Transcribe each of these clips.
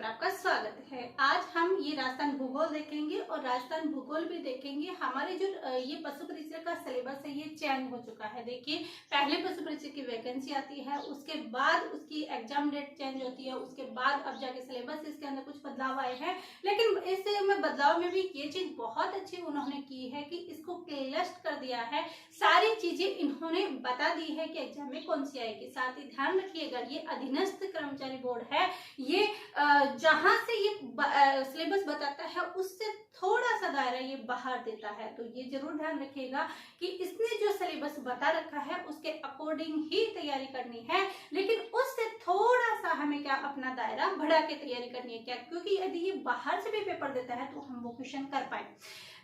आपका स्वागत है। आज हम ये राजस्थान भूगोल देखेंगे और राजस्थान भूगोल भी देखेंगे। हमारे जो ये पशु परिचय का सिलेबस है ये चेंज हो चुका है। देखिए, पहले पशु परिचय की वैकेंसी आती है, उसके बाद उसकी एग्जाम डेट चेंज होती है, उसके बाद अब जाके सिलेबस इसके अंदर कुछ बदलाव आए हैं। लेकिन इसमें बदलाव में भी ये चीज बहुत अच्छी उन्होंने की है कि इसको क्लियरेस्ट कर दिया है। सारी चीजें इन्होंने बता दी है कि एग्जाम में कौन सी आएगी। साथ ही ध्यान रखिएगा, ये अधीनस्थ कर्मचारी बोर्ड है, ये जहां से ये सिलेबस बताता है उससे थोड़ा सा दायरा ये बाहर देता है। तो ये जरूर ध्यान रखिएगा कि इसने जो सिलेबस बता रखा है उसके अकॉर्डिंग ही तैयारी करनी है, लेकिन उससे थोड़ा सा हमें क्या अपना दायरा बढ़ा के तैयारी करनी है। क्या, क्योंकि यदि ये बाहर से भी पेपर देता है तो हम वो क्वेश्चन कर पाए।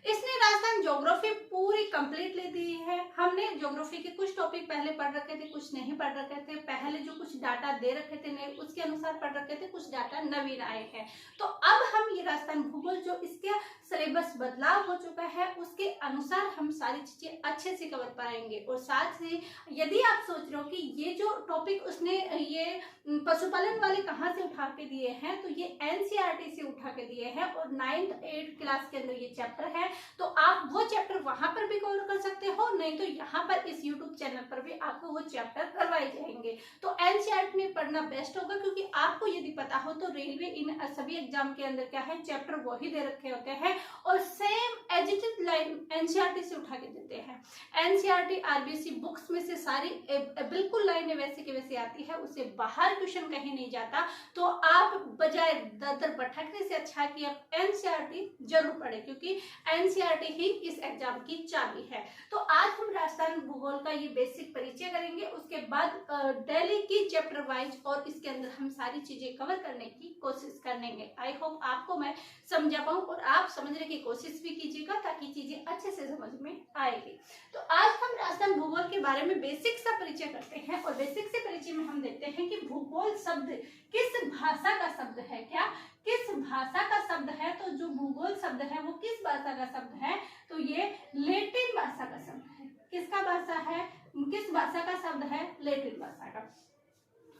इसने राजस्थान ज्योग्राफी पूरी कंप्लीट ले दी है। हमने ज्योग्राफी के कुछ टॉपिक पहले पढ़ रखे थे, कुछ नहीं पढ़ रखे थे। पहले जो कुछ डाटा दे रखे थे नहीं, उसके अनुसार पढ़ रखे थे, कुछ डाटा नवीन आए हैं। तो अब हम ये राजस्थान भूगोल जो इसके सिलेबस बदलाव हो चुका है उसके अनुसार हम सारी चीजें अच्छे से कवर पाएंगे। और साथ ही यदि आप सोच रहे हो कि ये जो टॉपिक उसने ये पशुपालन वाले कहाँ से उठा के दिए हैं, तो ये एनसीईआरटी से उठा के दिए हैं और 9th 8th क्लास के अंदर ये चैप्टर है। तो आप वो चैप्टर वहां पर भी कवर कर सकते हो, नहीं तो यहाँ पर इस YouTube चैनल पर भी आपको वो चैप्टर करवाए जाएंगे। तो एनसीईआरटी में पढ़ना बेस्ट होगा, क्योंकि आपको यदि पता हो तो रेलवे इन सभी एग्जाम के अंदर क्या है, चैप्टर वही दे रखे होते हैं और same as it is line NCERT से उठा के देते हैं। एनसीईआरटी आरबीसी बुक्स में से सारी बिल्कुल लाइनें वैसे के वैसे आती है, उससे बाहर क्वेश्चन कहीं नहीं जाता। तो आप बजाय दर भटकने से अच्छा कि आप एनसीईआरटी जरूर पढ़े, क्योंकि एनसीईआरटी ही इस एग्जाम की चाबी है। तो आज हम राजस्थान भूगोल का ये बेसिक परिचय करेंगे, उसके बाद डेली की चैप्टर वाइज और इसके अंदर हम सारी चीजें कवर करने की कोशिश करेंगे। आई होप आपको मैं समझा पाऊं और आप समझने की कोशिश भी कीजिएगा, ताकि चीजें अच्छे से समझ में आएगी। तो आज हम राजस्थान भूगोल के बारे में बेसिक सा परिचय करते हैं और बेसिक से परिचय में हम देखते हैं कि भूगोल शब्द किस भाषा का शब्द है। क्या, किस भाषा का शब्द है? तो जो भूगोल शब्द है वो किस भाषा का शब्द है? तो ये लैटिन भाषा का शब्द है। किसका भाषा है? किस भाषा का शब्द है? लैटिन भाषा का।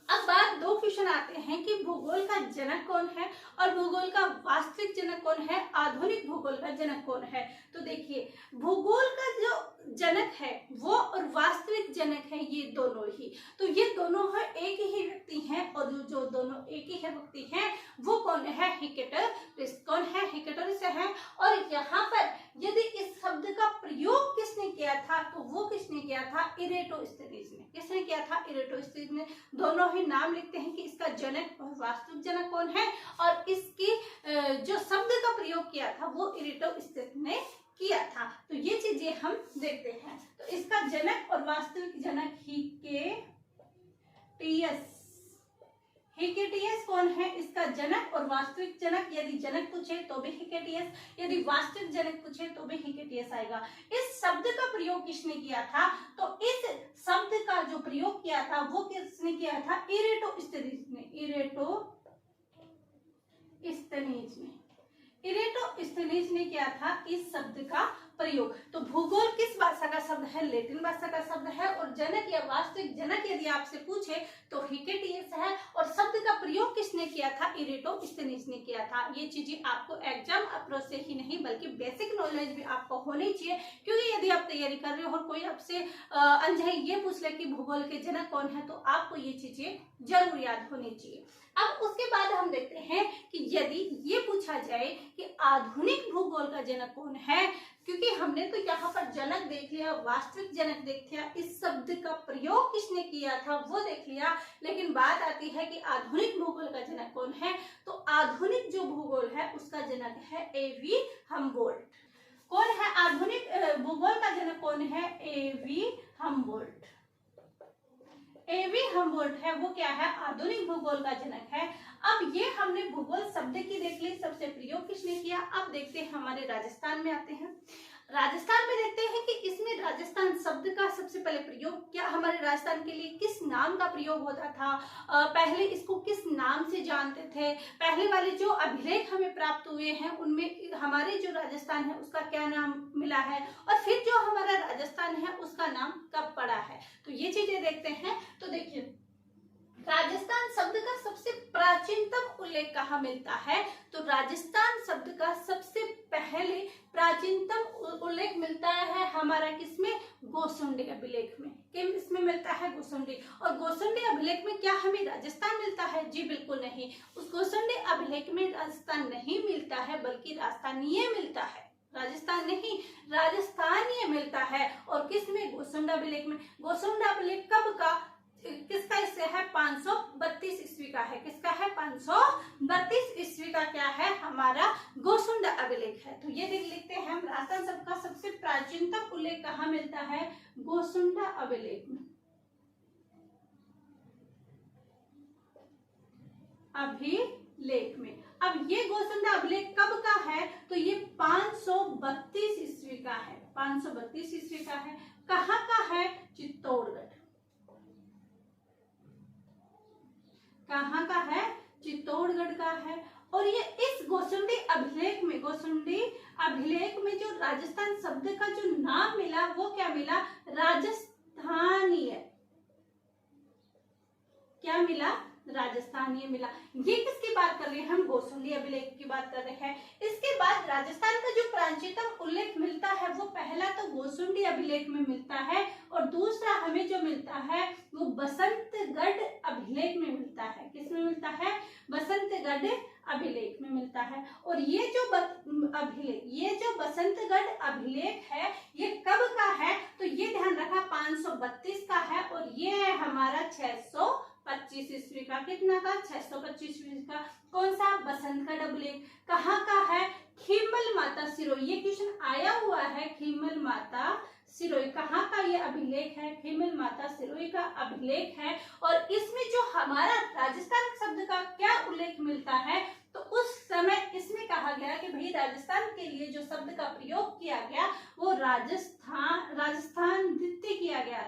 अब बात दो क्वेश्चन आते हैं कि भूगोल का जनक कौन है और भूगोल का वास्तविक जनक कौन है, आधुनिक भूगोल का जनक कौन है। तो देखिए, भूगोल का जो जनक है वो और वास्तविक जनक है ये दोनों ही। तो ये दोनों है एक ही व्यक्ति हैं, और जो दोनों एक ही व्यक्ति हैं वो कौन है? हिकेटोरियस। कौन है? हिकेटोरियस है। और यहाँ पर यदि इस शब्द का प्रयोग किसने किया था, तो वो किसने किया था? इरेटोस्थेनीज ने। किसने किया था? इरेटोस्थेनीज ने। दोनों ही नाम लिखते हैं कि इसका जनक और वास्तविक जनक कौन है, और इसकी जो शब्द का प्रयोग किया था वो इरेटोस्थेनीज ने किया था। तो ये चीजें हम देखते हैं। तो इसका जनक और वास्तविक जनक हिकेटियस कौन है? इसका जनक और वास्तविक जनक। यदि जनक पूछे तो भी हिकेटियस, यदि वास्तविक जनक पूछे तो भी हिकेटियस आएगा। इस शब्द का प्रयोग किसने किया था? तो इस शब्द का जो प्रयोग किया था वो किसने किया था? इरेटोस्थेनीज ने। इरेटोस्थेनीज ने किया था इस शब्द का प्रयोग। तो भूगोल किस भाषा का शब्द है? लैटिन भाषा का शब्द है। और जनक या वास्तविक जनक यदि आपसे पूछे तो हिकेटियस है। और शब्द का प्रयोग किसने किया था? इरेटोस्थेनीज ने किया था। ये चीजें आपको एग्जाम अप्रोच से ही नहीं बल्कि बेसिक नॉलेज भी आपको होनी चाहिए, क्योंकि यदि आप तैयारी कर रहे हो और कोई आपसे अनजाने ये पूछ ले कि भूगोल के जनक कौन है, तो आपको ये चीजें जरूर याद होनी चाहिए। अब उसके बाद हम देखते हैं कि यदि ये पूछा जाए कि आधुनिक भूगोल का जनक कौन है, क्योंकि हमने तो यहाँ पर जनक देख लिया, वास्तविक जनक देख लिया, इस शब्द का प्रयोग किसने किया था वो देख लिया, लेकिन बात आती है कि आधुनिक भूगोल का जनक कौन है। तो आधुनिक जो भूगोल है उसका जनक है एवी हम्बोल्ट। कौन है आधुनिक भूगोल का जनक? कौन है? एवी हम्बोल्ट। एवी हम्बोल्ट है वो क्या है? आधुनिक भूगोल का जनक है। अब ये हमने भूगोल शब्द की देख ली, सबसे प्रयोग किसने किया। अब देखते हैं हमारे राजस्थान में आते हैं। राजस्थान में देखते हैं कि इसमें राजस्थान शब्द का सबसे पहले प्रयोग क्या, हमारे राजस्थान के लिए किस नाम का प्रयोग होता था, पहले इसको किस नाम से जानते थे, पहले वाले जो अभिलेख हमें प्राप्त हुए हैं उनमें हमारे जो राजस्थान है उसका क्या नाम मिला है, और फिर जो हमारा राजस्थान है उसका नाम कब पड़ा है। तो ये चीजें देखते हैं। तो देखिए, राजस्थान शब्द का सबसे प्राचीनतम उल्लेख कहाँ मिलता है, तो राजस्थान शब्द का सबसे पहले प्राचीनतम उल्लेख मिलता है हमारा किसमें, गोसुंडी अभिलेख में। इसमें मिलता है गोसुंडी। और गोसुंडी अभिलेख में क्या हमें राजस्थान मिलता है? जी बिल्कुल नहीं, उस गोसुंडी अभिलेख में राजस्थान नहीं मिलता है, बल्कि राजस्थानीय मिलता है। राजस्थान नहीं, राजस्थानीय मिलता है। और किसमें? गोसुंडा अभिलेख में। गोसुंडा अभिलेख कब का, किसका इससे है? 532 ईस्वी का है। किसका है? 532 ईस्वी का क्या है? हमारा गोसुंडा अभिलेख है। तो ये लिखते हैं हम, राजस्थान शब्द का सबसे प्राचीनतम उल्लेख कहाँ मिलता है? गोसुंडा अभिलेख में। अभिलेख में। अब ये गोसुंडा अभिलेख कब का है? तो ये 532 ईस्वी का है। 532 ईस्वी का है। कहाँ का है? चित्तौड़गढ़। कहाँ का है? चित्तौड़गढ़ का है। और ये इस गोसुंडी अभिलेख में, गोसुंडी अभिलेख में जो राजस्थान शब्द का जो नाम मिला वो क्या मिला? राजस्थानीय। क्या मिला? राजस्थानीय मिला। ये किसकी बात कर रहे हैं हम? गोसुंडी अभिलेख की बात कर रहे हैं। इसके बाद राजस्थान का जो प्राचीनतम उल्लेख मिलता है वो पहला तो गोसुंडी अभिलेख में मिलता है, और दूसरा हमें जो मिलता है वो बसंतगढ़ अभिलेख में मिलता है। किसमें मिलता है? बसंतगढ़ अभिलेख में मिलता है। और ये जो अभिलेख, ये जो बसंतगढ़ अभिलेख है, ये कब का है? तो ये ध्यान रखा 532 का है, और ये है हमारा 625 ईस्वी का। कितना का? 625 ईस्वी का। कौन सा? बसंतगढ़ अभिलेख। कहाँ का है? खीमल माता सिरोही। ये क्वेश्चन आया हुआ है, खीमल माता सिरोही। कहाँ का ये अभिलेख है? खीमल माता सिरोही का अभिलेख है। और इसमें जो हमारा राजस्थान शब्द का क्या उल्लेख मिलता है, तो उस समय इसमें कहा गया कि भाई राजस्थान के लिए जो शब्द का प्रयोग किया गया वो राजस्थान नृत्य किया गया।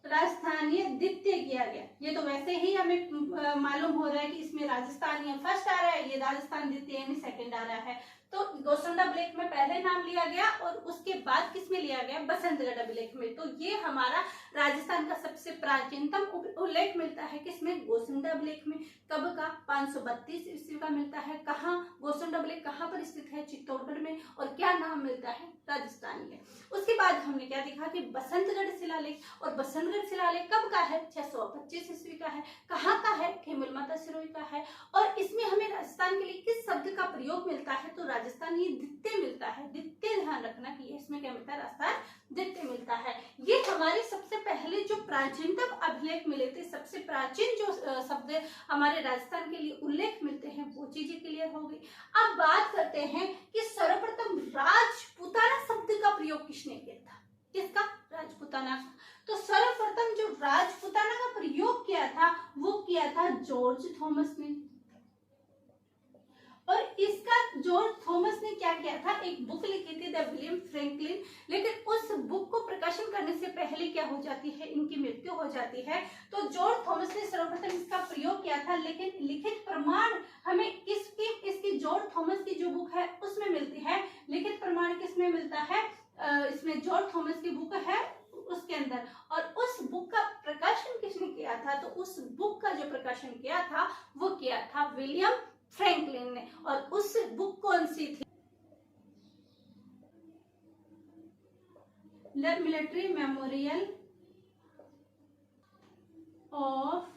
राजस्थानीय द्वितीय किया गया। ये तो वैसे ही हमें मालूम हो रहा है कि इसमें राजस्थानीय फर्स्ट आ रहा है, ये राजस्थान द्वितीय यानी सेकंड आ रहा है। तो गोसुंडा अभिलेख में पहले नाम लिया गया, और उसके बाद किसमें लिया गया? बसंतगढ़ अभिलेख में। तो ये हमारा राजस्थान का सबसे प्राचीनतम उल्लेख मिलता है किसमें? गोसुंडा अभिलेख में। कब का? 532 ईस्वी का मिलता है। कहाँ? गोसुंडा अभिलेख कहाँ पर स्थित है? चित्तौड़गढ़ में। और क्या नाम मिलता है? राजस्थानी है। उसके बाद हमने क्या देखा कि बसंतगढ़ शिलालेख, और बसंतगढ़ शिलालेख कब का है? 625 ईस्वी का है। कहाँ का है? खीमल माता सिरोही का है। और इसमें हमें राजस्थान के लिए किस शब्द का प्रयोग मिलता है? तो राजस्थानी द्वितीय मिलता है। द्वितीय ध्यान रखना कि इसमें क्या मिलता है? राजस्थान द्वितीय मिलता है। ये हमारे सबसे पहले जो प्राचीनतम अभिलेख मिले थे, सबसे प्राचीन जो शब्द हमारे राजस्थान के लिए उल्लेख मिलते हैं, वो चीजें क्लियर हो गई। अब बात करते हैं कि सर्वप्रथम राजपूताना शब्द का प्रयोग किसने किया था? किसका? राजपूताना का। तो सर्वप्रथम जो राजपूताना का प्रयोग किया था वो किया था जॉर्ज थॉमस ने। और इसका जॉर्ज थॉमस ने क्या किया था? एक बुक लिखी थी, द विलियम फ्रैंकलिन। लेकिन उस बुक को प्रकाशन करने से पहले क्या हो जाती है? इनकी मृत्यु हो जाती है। तो जॉर्ज थॉमस ने सर्वप्रथम इसका प्रयोग किया था, लेकिन लिखित प्रमाण हमें इसकी जॉर्ज थॉमस की जो बुक है उसमें मिलती है। लिखित प्रमाण किसमें मिलता है? इसमें जॉर्ज थॉमस की बुक है उसके अंदर। और उस बुक का प्रकाशन किसने किया था? तो उस बुक का जो प्रकाशन किया था वो किया था विलियम फ्रैंकलिन ने। और उस बुक कौन सी थी? The military memorial of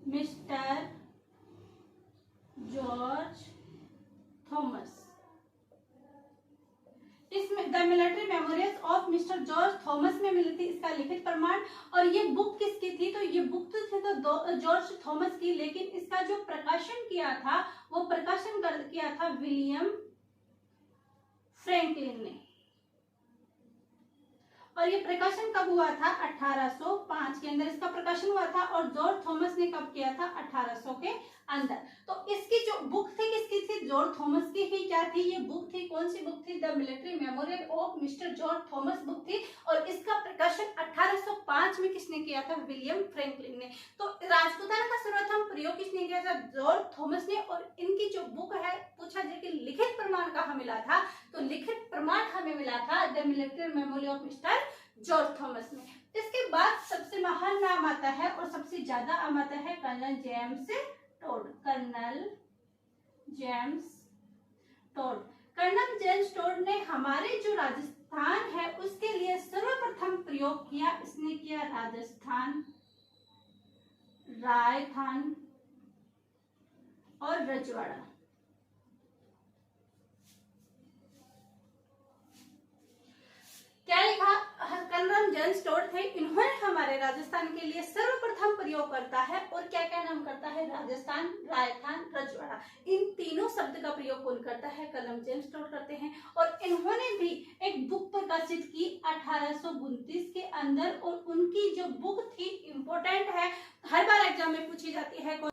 mister George Thomas. इसमें the military memorials of mister George Thomas में मिली थी इसका लिखित प्रमाण। और ये बुक किसकी थी? तो ये बुक तो थी तो जॉर्ज थॉमस की, लेकिन इसका जो प्रकाशन किया था वो प्रकाशन किया था विलियम फ्रैंकलिन ने। और ये प्रकाशन कब हुआ था? 1805 के अंदर इसका प्रकाशन हुआ था। और जॉर्ज थॉमस ने कब किया था? 1800 के अंदर। तो इसकी जो बुक थी किसकी थी? जॉर्ज थॉमस की ही क्या थी? ये बुक थी, कौन सी बुक थी? The military memorial of mister George Thomas book थी। और इसका प्रकाशन 1805 में किसने किया था? विलियम फ्रैंकलिन ने। तो राजपूताना का सर्वप्रथम प्रयोग किसने किया था? जॉर्ज थॉमस ने। और इनकी जो बुक है, पूछा जाए कि लिखित प्रमाण कहाँ मिला था? तो लिखित प्रमाण हमें मिला था the military memorial of mister George Thomas में। इसके बाद सबसे महान नाम आता है और सबसे ज्यादा नाम आता है colonel James Tod. Colonel James Tod. Colonel James Tod ने हमारे जो राजस्थान है उसके लिए सर्वप्रथम प्रयोग किया। इसने किया राजस्थान, रायथान और रजवाड़ा। क्या लिखा? कर्नल जेम्स टोड थे, इन्होंने हमारे राजस्थान के लिए सर्वप्रथम प्रयोग करता है। और क्या क्या नाम करता है? राजस्थान, रायथान, रजवाड़ा। इन तीनों शब्द का प्रयोग कौन करता है? कर्नल जेम्स टोड करते हैं। और इन्होंने भी एक बुक प्रकाशित की 1829 के अंदर, और उनकी जो बुक थी इंपॉर्टेंट है, हर बार एग्जाम में पूछी जाती है।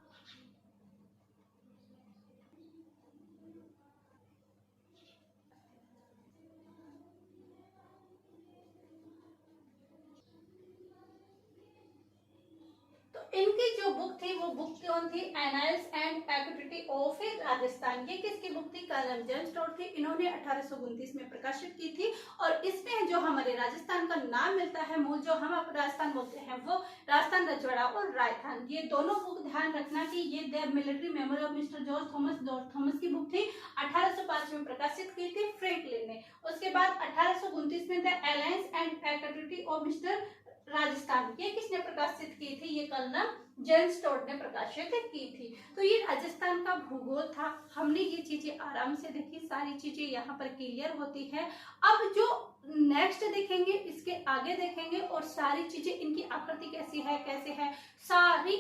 इनकी जो बुक थी वो बुक कौन थी? Annals and activity of Rajasthan. ये किसकी बुक थी? कर्नल जेम्स टोड थी। इन्होंने 1829 में प्रकाशित की थी। और इसमें जो हमारे राजस्थान का नाम मिलता है, मूल जो हम राजस्थान बोलते हैं, वो राजस्थान, रजवाड़ा और रायथान, ये दोनों बुक ध्यान रखना कि ये the military memory of mister George Thomas, George Thomas की बुक थी। 1805 में प्रकाशित की थी फ्रैंकलिन ने। उसके बाद 1829 में the alliance and activity of mister Rajasthan, ये किसने प्रकाशित की थी? ये कर्नल जेम्स टोड ने प्रकाशित की थी। तो ये राजस्थान का भूगोल था। हमने ये चीजें आराम से देखी, सारी चीजें यहाँ पर क्लियर होती है। अब जो नेक्स्ट देखेंगे, इसके आगे देखेंगे, और सारी चीजें, इनकी आकृति कैसी है, कैसे है, सारी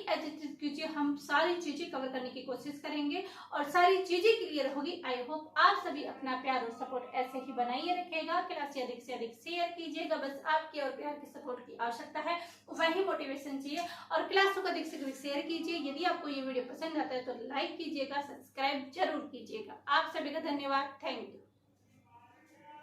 चीजें हम सारी चीजें कवर करने की कोशिश करेंगे और सारी चीजें क्लियर होगी। आई होप आप सभी अपना प्यार और सपोर्ट ऐसे ही बनाइए रखिएगा। क्लास अधिक से अधिक शेयर कीजिएगा, बस आपके और प्यार की सपोर्ट की आवश्यकता है, वही मोटिवेशन चाहिए। और क्लास को अधिक से अधिक शेयर कीजिए। यदि आपको ये वीडियो पसंद आता है तो लाइक कीजिएगा, सब्सक्राइब जरूर कीजिएगा। आप सभी का धन्यवाद। Thank you.